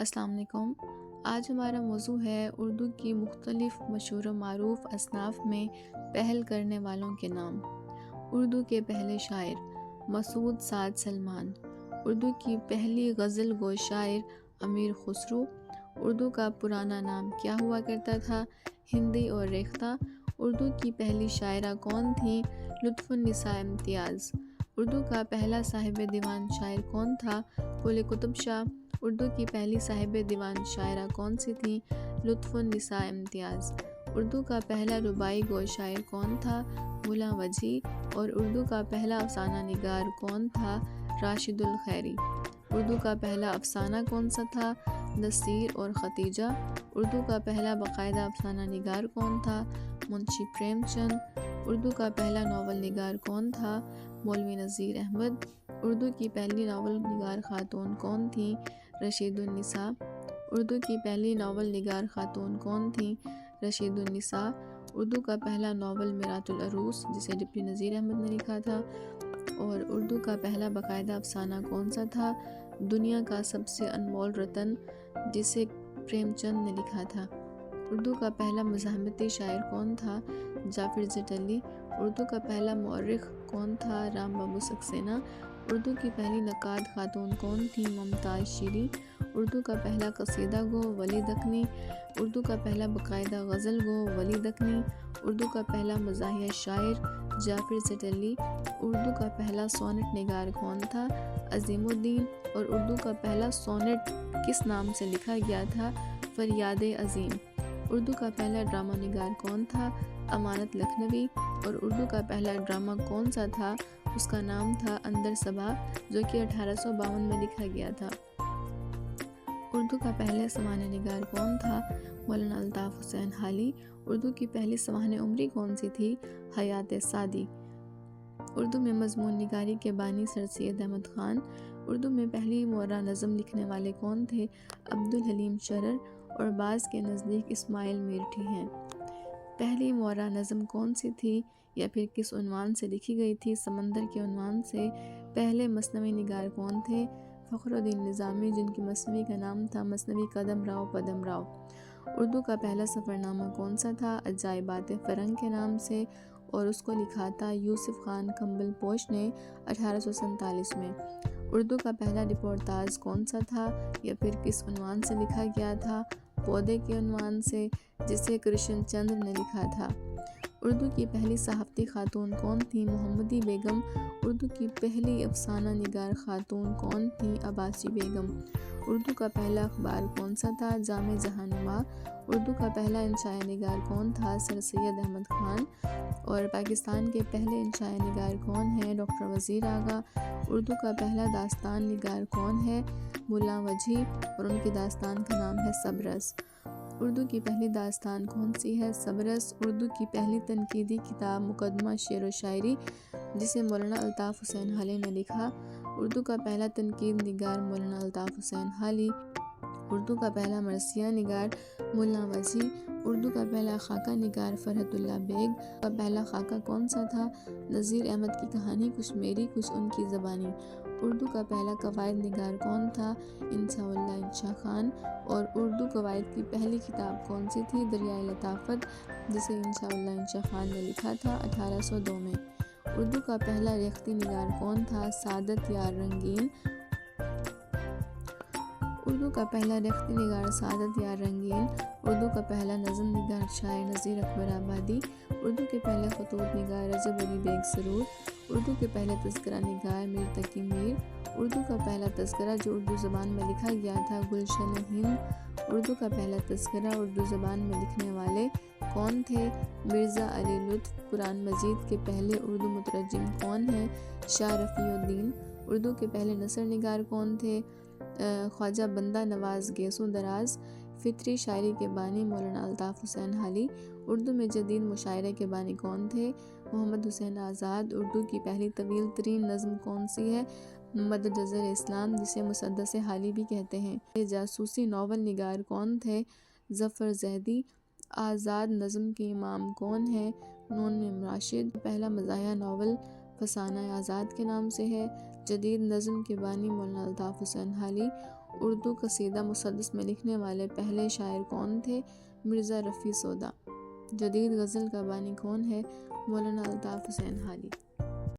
السلام علیکم۔ آج ہمارا موضوع ہے اردو کی مختلف مشہور و معروف اصناف میں پہل کرنے والوں کے نام۔ اردو کے پہلے شاعر مسعود سعد سلمان، اردو کی پہلی غزل گو شاعر امیر خسرو، اردو کا پرانا نام کیا ہوا کرتا تھا؟ ہندی اور ریختہ۔ اردو کی پہلی شاعرہ کون تھیں؟ لطف النساء امتیاز۔ اردو کا پہلا صاحب دیوان شاعر کون تھا؟ قلی قطب شاہ۔ اردو کی پہلی صاحب دیوان شاعرہ کون سی تھیں؟ لطف النساء امتیاز۔ اردو کا پہلا رباعی گو شاعر کون تھا؟ ملا وجہی۔ اور اردو کا پہلا افسانہ نگار کون تھا؟ راشد الخیری۔ اردو کا پہلا افسانہ کون سا تھا؟ نصیر اور ختیجہ۔ اردو کا پہلا باقاعدہ افسانہ نگار کون تھا؟ منشی پریم چند۔ اردو کا پہلا ناول نگار کون تھا؟ مولوی نذیر احمد۔ اردو کی پہلی ناول نگار خاتون کون تھیں؟ رشید النساء۔ اردو کی پہلی ناول نگار خاتون کون تھیں؟ رشید النساء۔ اردو کا پہلا ناول میرات العروس جسے ڈپٹی نذیر احمد نے لکھا تھا۔ اور اردو کا پہلا باقاعدہ افسانہ کون سا تھا؟ دنیا کا سب سے انمول رتن جسے پریم چند نے لکھا تھا۔ اردو کا پہلا مزاحمتی شاعر کون تھا؟ جعفر زٹلی۔ اردو کا پہلا مورخ کون تھا؟ رام بابو سکسینہ۔ اردو کی پہلی نقاد خاتون کون تھیں؟ ممتاز شیریں۔ اردو کا پہلا قصیدہ گو ولی دکنی۔ اردو کا پہلا باقاعدہ غزل گو ولی دکنی۔ اردو کا پہلا مزاحیہ شاعر جعفر زٹلی۔ اردو کا پہلا سونٹ نگار کون تھا؟ عظیم الدین۔ اور اردو کا پہلا سونٹ کس نام سے لکھا گیا تھا؟ فریاد عظیم۔ اردو کا پہلا ڈرامہ نگار کون تھا؟ امانت لکھنوی۔ اور اردو کا پہلا ڈرامہ کون سا تھا؟ اس کا نام تھا اندر صبا، جو کہ 1852 میں لکھا گیا تھا۔ اردو کا پہلا سوانح نگار کون تھا؟ مولانا الطاف حسین حالی۔ اردو کی پہلی سوانح عمری کون سی تھی؟ حیات سعدی۔ اردو میں مضمون نگاری کے بانی سر سید احمد خان۔ اردو میں پہلی مورا نظم لکھنے والے کون تھے؟ عبدالحلیم شرر اور بعض کے نزدیک اسماعیل میرٹھی ہیں۔ پہلی مورا نظم کون سی تھی یا پھر کس عنوان سے لکھی گئی تھی؟ سمندر کے عنوان سے۔ پہلے مثنوی نگار کون تھے؟ فخر الدین نظامی، جن کی مثنوی کا نام تھا مثنوی قدم راؤ پدم راؤ۔ اردو کا پہلا سفر نامہ کون سا تھا؟ عجائبات فرنگ کے نام سے، اور اس کو لکھا تھا یوسف خان کمبل پوش نے 1847 میں۔ اردو کا پہلا رپورتاژ کون سا تھا یا پھر کس عنوان سے لکھا گیا تھا؟ پودے کے عنوان سے، جسے کرشن چندر نے لکھا تھا۔ اردو کی پہلی صحافتی خاتون کون تھیں؟ محمدی بیگم۔ اردو کی پہلی افسانہ نگار خاتون کون تھیں؟ عباسی بیگم۔ اردو کا پہلا اخبار کون سا تھا؟ جامع جہاں نما۔ اردو کا پہلا انشائیہ نگار کون تھا؟ سر سید احمد خان۔ اور پاکستان کے پہلے انشائیہ نگار کون ہیں؟ ڈاکٹر وزیر آغا۔ اردو کا پہلا داستان نگار کون ہے؟ ملا وجہی، اور ان کی داستان کا نام ہے سبرس۔ اردو کی پہلی داستان کون سی ہے؟ سبرس۔ اردو کی پہلی تنقیدی کتاب مقدمہ شعر و شاعری، جسے مولانا الطاف حسین حالی نے لکھا۔ اردو کا پہلا تنقید نگار مولانا الطاف حسین حالی۔ اردو کا پہلا مرثیہ نگار ملا وجہی۔ اردو کا پہلا خاکہ نگار فرحت اللہ بیگ۔ کا پہلا خاکہ کون سا تھا؟ نذیر احمد کی کہانی کچھ میری کچھ ان کی زبانی۔ اردو کا پہلا قواعد نگار کون تھا؟ انشاء اللہ انشا خان۔ اور اردو قواعد کی پہلی کتاب کون سی تھی؟ دریائے لطافت، جسے انشاء اللہ انشا خان نے لکھا تھا 1802 میں۔ اردو کا پہلا ریختی نگار کون تھا؟ سعادت یار رنگین۔ اردو کا پہلا ریختی نگار سعادت یار رنگین۔ اردو کا پہلا نظم نگار شاعر نذیر اکبر آبادی۔ اردو کے پہلے خطوط نگار رجب علی بیگ سرور۔ اردو کے پہلے تذکرہ نگار میر تقی میر۔ اردو کا پہلا تذکرہ جو اردو زبان میں لکھا گیا تھا گلشن ہند۔ اردو کا پہلا تذکرہ اردو زبان میں لکھنے والے کون تھے؟ مرزا علی لطف۔ قرآن مجید کے پہلے اردو مترجم کون ہیں؟ شاہ رفیع الدین۔ اردو کے پہلے نثر نگار کون تھے؟ خواجہ بندہ نواز گیسو دراز۔ فطری شاعری کے بانی مولانا الطاف حسین حالی۔ اردو میں جدید مشاعرے کے بانی کون تھے؟ محمد حسین آزاد۔ اردو کی پہلی طویل ترین نظم کون سی ہے؟ مدد جزر اسلام، جسے مسدس حالی بھی کہتے ہیں۔ جاسوسی ناول نگار کون تھے؟ ظفر زیدی۔ آزاد نظم کے امام کون ہیں؟ نون م راشد۔ پہلا مزاحیہ ناول فسانہ آزاد کے نام سے ہے۔ جدید نظم کے بانی مولانا الطاف حسین حالی۔ اردو قصیدہ مسدس میں لکھنے والے پہلے شاعر کون تھے؟ مرزا رفیع سودا۔ جدید غزل کا بانی کون ہے؟ مولانا الطاف حسین حالی۔